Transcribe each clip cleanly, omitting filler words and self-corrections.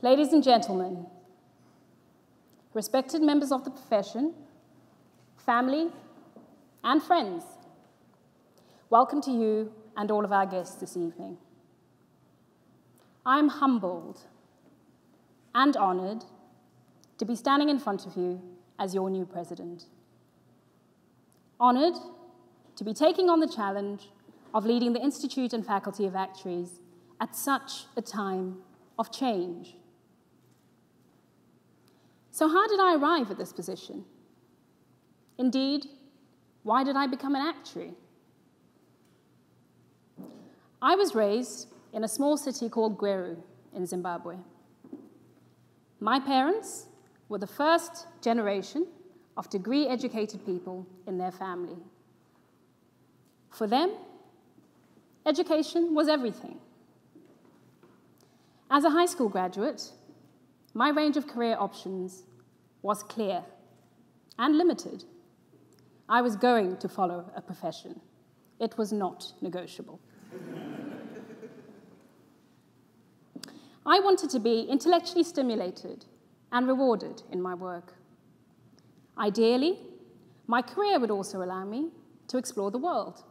Ladies and gentlemen, respected members of the profession, family, and friends, welcome to you and all of our guests this evening. I am humbled and honored to be standing in front of you as your new president. Honored to be taking on the challenge of leading the Institute and Faculty of Actuaries at such a time of change. So how did I arrive at this position? Indeed, why did I become an actuary? I was raised in a small city called Gweru in Zimbabwe. My parents were the first generation of degree-educated people in their family. For them, education was everything. As a high school graduate, my range of career options was clear and limited. I was going to follow a profession. It was not negotiable. I wanted to be intellectually stimulated and rewarded in my work. Ideally, my career would also allow me to explore the world.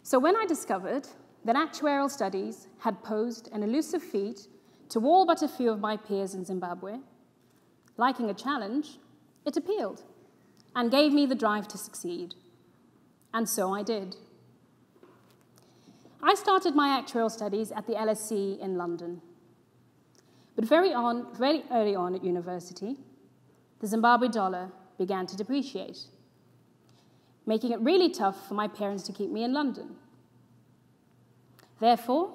So when I discovered that actuarial studies had posed an elusive feat to all but a few of my peers in Zimbabwe, liking a challenge, it appealed and gave me the drive to succeed. And so I did. I started my actuarial studies at the LSE in London. But very early on at university, the Zimbabwe dollar began to depreciate, making it really tough for my parents to keep me in London. Therefore,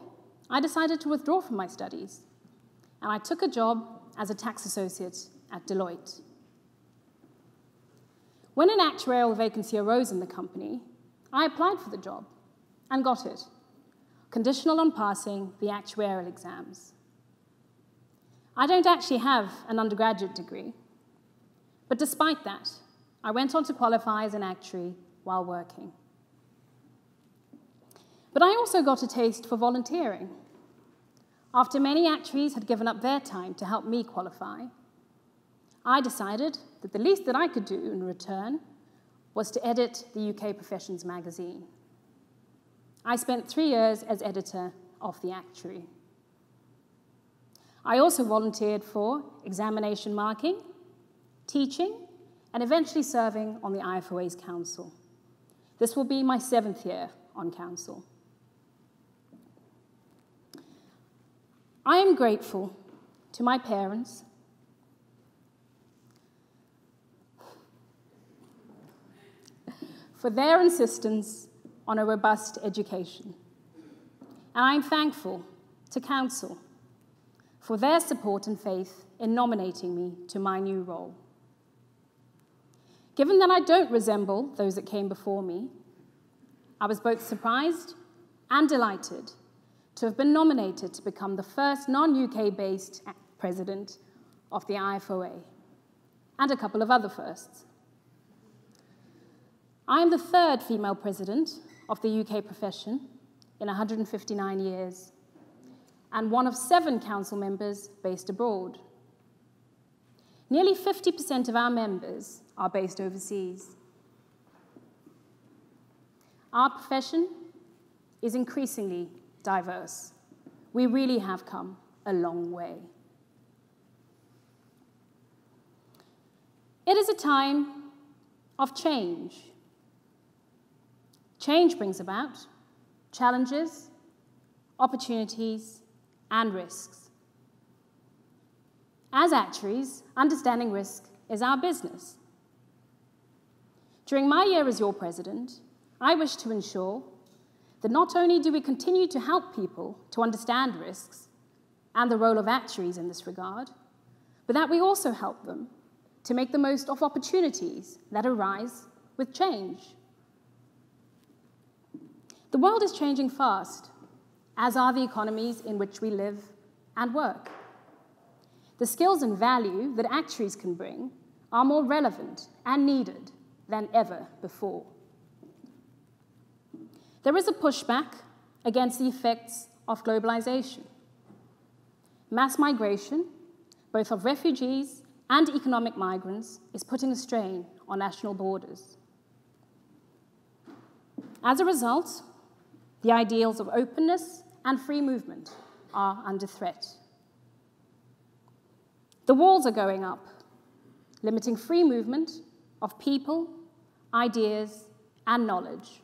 I decided to withdraw from my studies, and I took a job as a tax associate at Deloitte. When an actuarial vacancy arose in the company, I applied for the job and got it, conditional on passing the actuarial exams. I don't actually have an undergraduate degree, but despite that, I went on to qualify as an actuary while working. But I also got a taste for volunteering. After many actuaries had given up their time to help me qualify, I decided that the least that I could do in return was to edit the UK Professions magazine. I spent 3 years as editor of The Actuary. I also volunteered for examination marking, teaching, and eventually serving on the IFOA's council. This will be my 7th year on council. I am grateful to my parents for their insistence on a robust education. And I'm thankful to council for their support and faith in nominating me to my new role. Given that I don't resemble those that came before me, I was both surprised and delighted to have been nominated to become the first non-UK-based president of the IFOA, and a couple of other firsts. I am the 3rd female president of the UK profession in 159 years, and one of 7 council members based abroad. Nearly 50% of our members are based overseas. Our profession is increasingly diverse. We really have come a long way. It is a time of change. Change brings about challenges, opportunities, and risks. As actuaries, understanding risk is our business. During my year as your president, I wish to ensure that not only do we continue to help people to understand risks and the role of actuaries in this regard, but that we also help them to make the most of opportunities that arise with change. The world is changing fast, as are the economies in which we live and work. The skills and value that actuaries can bring are more relevant and needed than ever before. There is a pushback against the effects of globalization. mass migration, both of refugees and economic migrants, is putting a strain on national borders. As a result, the ideals of openness and free movement are under threat. The walls are going up, limiting free movement of people, ideas, and knowledge.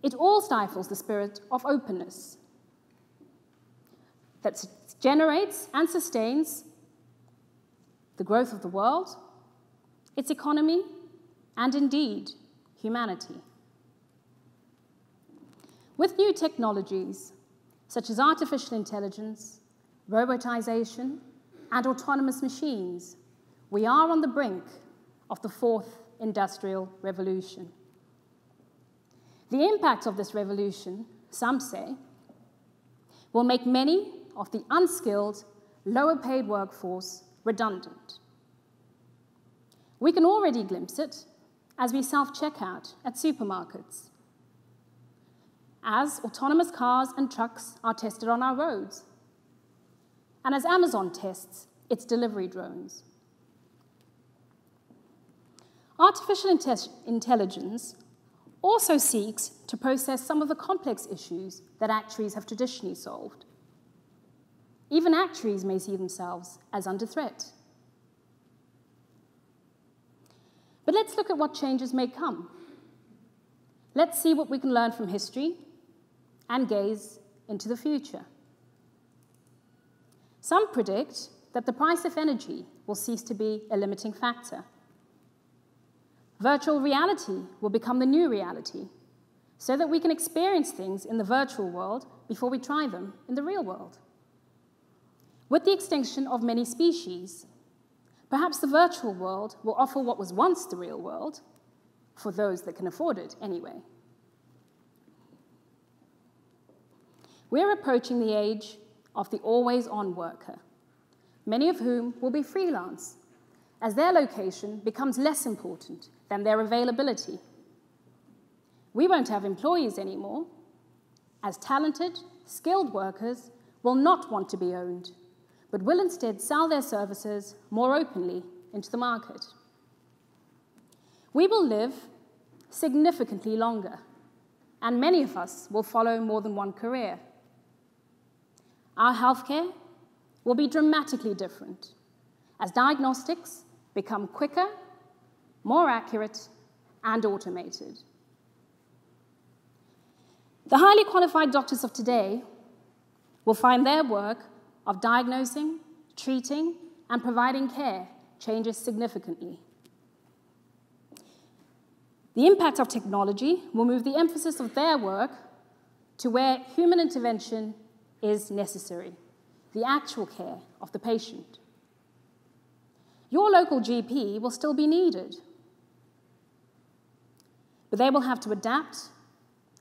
It all stifles the spirit of openness that generates and sustains the growth of the world, its economy, and indeed, humanity. With new technologies, such as artificial intelligence, robotization, and autonomous machines, we are on the brink of the fourth industrial revolution. The impact of this revolution, some say, will make many of the unskilled, lower-paid workforce redundant. We can already glimpse it as we self-checkout at supermarkets, as autonomous cars and trucks are tested on our roads, and as Amazon tests its delivery drones. Artificial intelligence also seeks to process some of the complex issues that actuaries have traditionally solved. Even actuaries may see themselves as under threat. But let's look at what changes may come. Let's see what we can learn from history and gaze into the future. Some predict that the price of energy will cease to be a limiting factor. Virtual reality will become the new reality, so that we can experience things in the virtual world before we try them in the real world. With the extinction of many species, perhaps the virtual world will offer what was once the real world, for those that can afford it anyway. We're approaching the age of the always-on worker, many of whom will be freelance, as their location becomes less important than their availability. We won't have employees anymore, as talented, skilled workers will not want to be owned, but will instead sell their services more openly into the market. We will live significantly longer, and many of us will follow more than one career. Our healthcare will be dramatically different, as diagnostics become quicker, more accurate, and automated. The highly qualified doctors of today will find their work of diagnosing, treating, and providing care changes significantly. The impact of technology will move the emphasis of their work to where human intervention is necessary, the actual care of the patient. Your local GP will still be needed, but they will have to adapt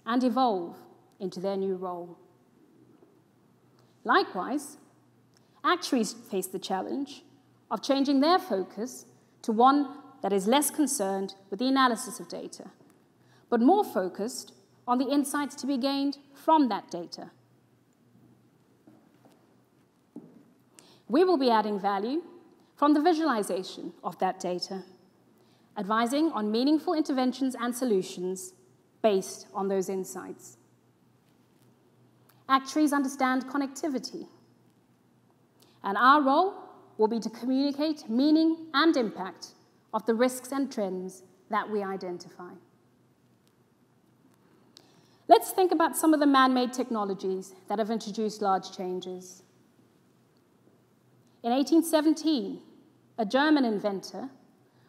and evolve into their new role. Likewise, actuaries face the challenge of changing their focus to one that is less concerned with the analysis of data, but more focused on the insights to be gained from that data. We will be adding value from the visualization of that data, advising on meaningful interventions and solutions based on those insights. Actuaries understand connectivity, and our role will be to communicate meaning and impact of the risks and trends that we identify. Let's think about some of the man-made technologies that have introduced large changes. In 1817, a German inventor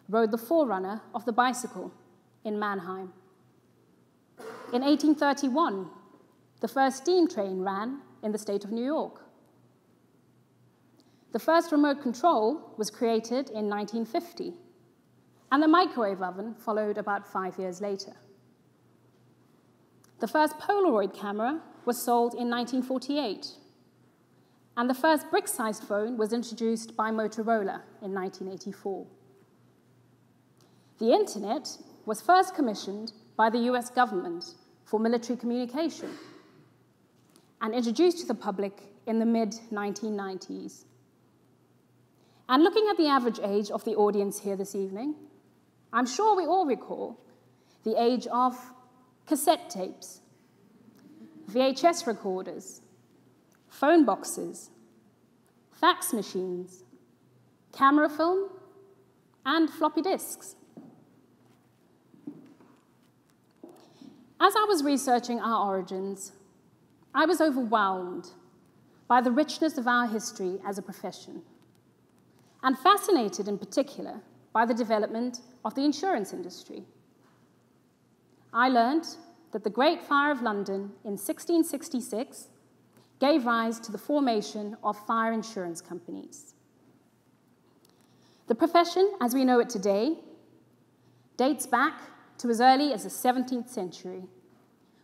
rode the forerunner of the bicycle in Mannheim. In 1831, the first steam train ran in the state of New York. The first remote control was created in 1950, and the microwave oven followed about 5 years later. The first Polaroid camera was sold in 1948, and the first brick-sized phone was introduced by Motorola in 1984. The internet was first commissioned by the US government for military communication, and introduced to the public in the mid-1990s. And looking at the average age of the audience here this evening, I'm sure we all recall the age of cassette tapes, VHS recorders, phone boxes, fax machines, camera film, and floppy disks. As I was researching our origins, I was overwhelmed by the richness of our history as a profession, and fascinated in particular by the development of the insurance industry. I learned that the Great Fire of London in 1666 gave rise to the formation of fire insurance companies. The profession, as we know it today, dates back to as early as the 17th century,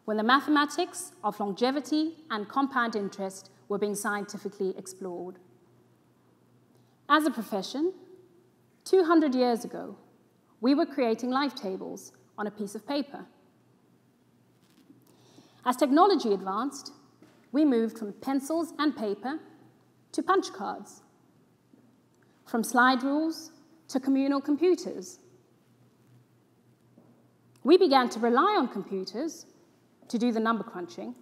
when the mathematics of longevity and compound interest were being scientifically explored. As a profession, 200 years ago, we were creating life tables on a piece of paper. As technology advanced, we moved from pencils and paper to punch cards, from slide rules to communal computers. We began to rely on computers to do the number crunching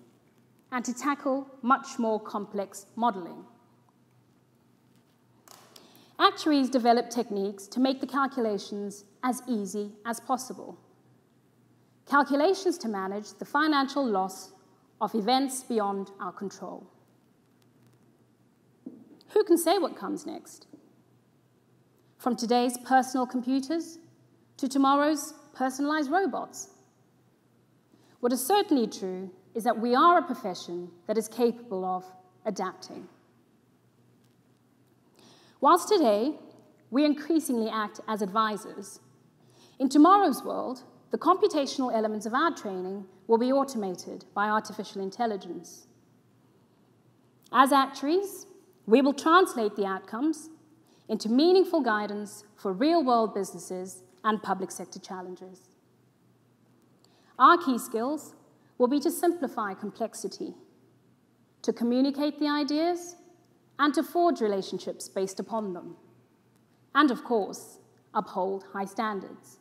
and to tackle much more complex modeling. Actuaries developed techniques to make the calculations as easy as possible. Calculations to manage the financial loss of events beyond our control. Who can say what comes next? From today's personal computers to tomorrow's personalized robots. What is certainly true is that we are a profession that is capable of adapting. Whilst today, we increasingly act as advisors, in tomorrow's world, the computational elements of our training will be automated by artificial intelligence. As actuaries, we will translate the outcomes into meaningful guidance for real-world businesses and public sector challenges. Our key skills will be to simplify complexity, to communicate the ideas, and to forge relationships based upon them, and of course, uphold high standards.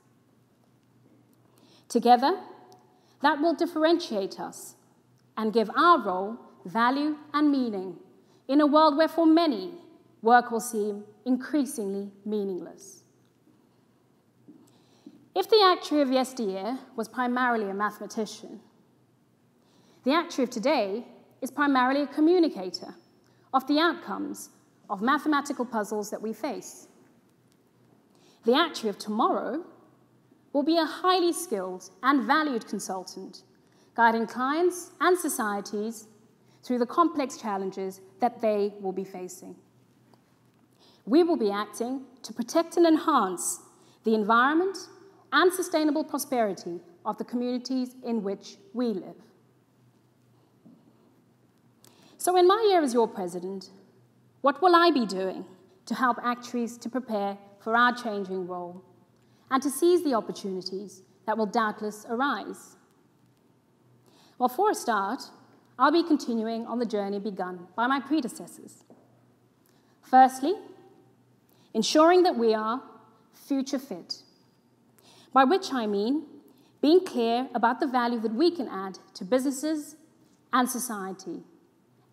Together, that will differentiate us and give our role value and meaning in a world where for many, work will seem increasingly meaningless. If the actuary of yesteryear was primarily a mathematician, the actuary of today is primarily a communicator of the outcomes of mathematical puzzles that we face. The actuary of tomorrow will be a highly skilled and valued consultant, guiding clients and societies through the complex challenges that they will be facing. We will be acting to protect and enhance the environment and sustainable prosperity of the communities in which we live. So in my year as your president, what will I be doing to help actuaries to prepare for our changing role and to seize the opportunities that will doubtless arise? Well, for a start, I'll be continuing on the journey begun by my predecessors. Firstly, ensuring that we are future fit, by which I mean being clear about the value that we can add to businesses and society,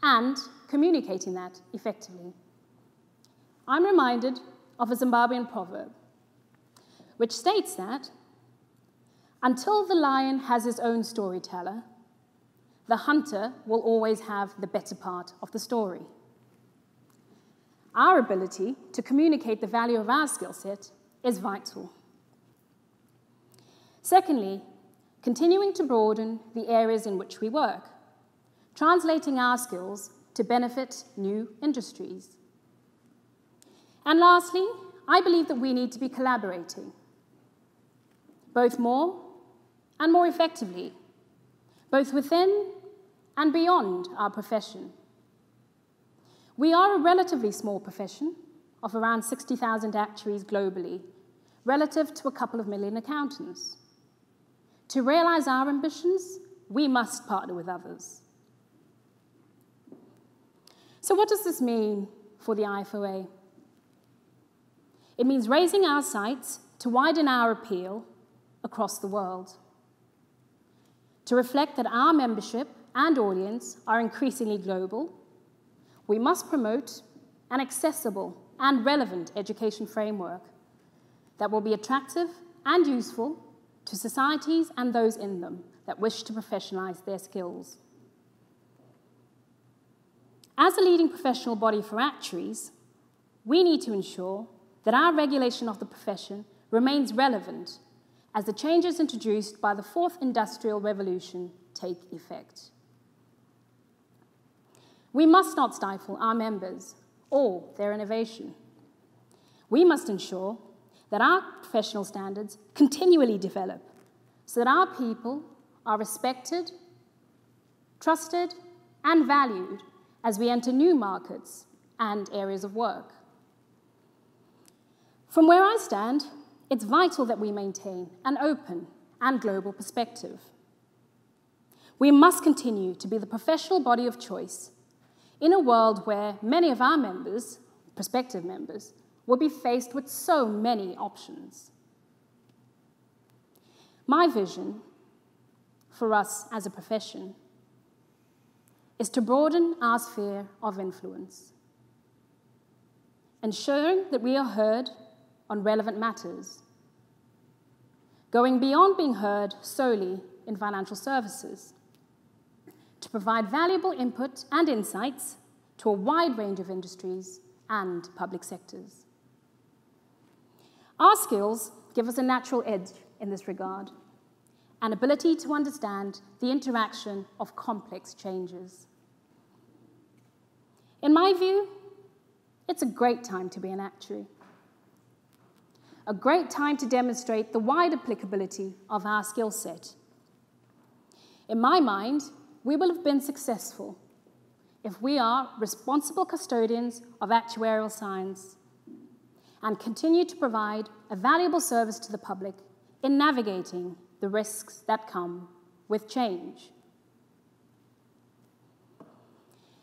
and communicating that effectively. I'm reminded of a Zimbabwean proverb, which states that until the lion has his own storyteller, the hunter will always have the better part of the story. Our ability to communicate the value of our skill set is vital. Secondly, continuing to broaden the areas in which we work, translating our skills to benefit new industries. And lastly, I believe that we need to be collaborating, both more and more effectively, both within and beyond our profession. We are a relatively small profession of around 60,000 actuaries globally, relative to a couple of million accountants. To realize our ambitions, we must partner with others. So what does this mean for the IFOA? It means raising our sights to widen our appeal across the world, to reflect that our membership and audience are increasingly global. We must promote an accessible and relevant education framework that will be attractive and useful to societies and those in them that wish to professionalize their skills. As a leading professional body for actuaries, we need to ensure that our regulation of the profession remains relevant as the changes introduced by the fourth industrial revolution take effect. We must not stifle our members or their innovation. We must ensure that our professional standards continually develop so that our people are respected, trusted, and valued as we enter new markets and areas of work. From where I stand, it's vital that we maintain an open and global perspective. We must continue to be the professional body of choice in a world where many of our members, prospective members, will be faced with so many options. My vision for us as a profession is to broaden our sphere of influence, ensuring that we are heard on relevant matters, going beyond being heard solely in financial services, to provide valuable input and insights to a wide range of industries and public sectors. Our skills give us a natural edge in this regard, an ability to understand the interaction of complex changes. In my view, it's a great time to be an actuary, a great time to demonstrate the wide applicability of our skill set. In my mind, we will have been successful if we are responsible custodians of actuarial science and continue to provide a valuable service to the public in navigating the risks that come with change.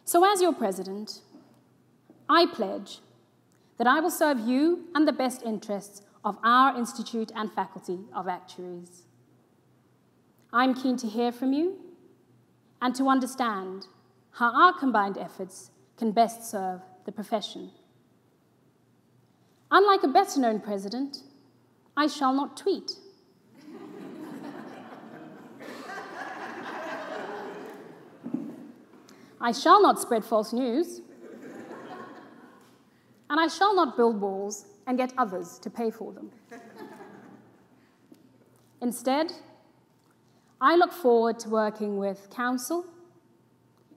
So as your president, I pledge that I will serve you and the best interests of our Institute and Faculty of Actuaries. I'm keen to hear from you and to understand how our combined efforts can best serve the profession. Unlike a better-known president, I shall not tweet. I shall not spread false news. And I shall not build walls and get others to pay for them. Instead, I look forward to working with council,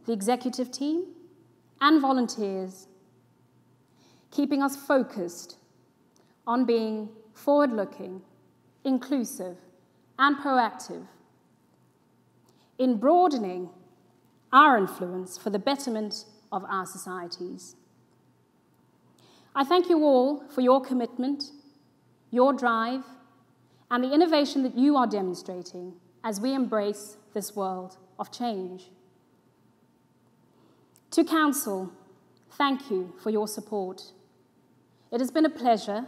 the executive team, and volunteers, keeping us focused on being forward-looking, inclusive, and proactive in broadening our influence for the betterment of our societies. I thank you all for your commitment, your drive, and the innovation that you are demonstrating as we embrace this world of change. To Council, thank you for your support. It has been a pleasure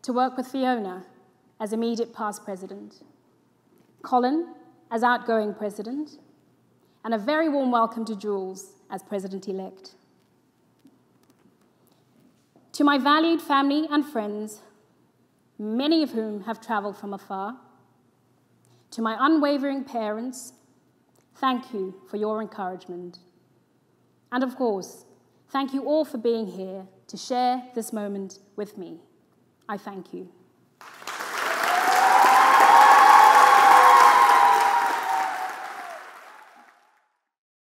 to work with Fiona as immediate past president, Colin as outgoing president, and a very warm welcome to Jules as president-elect. To my valued family and friends, many of whom have traveled from afar, to my unwavering parents, thank you for your encouragement. And of course, thank you all for being here to share this moment with me. I thank you.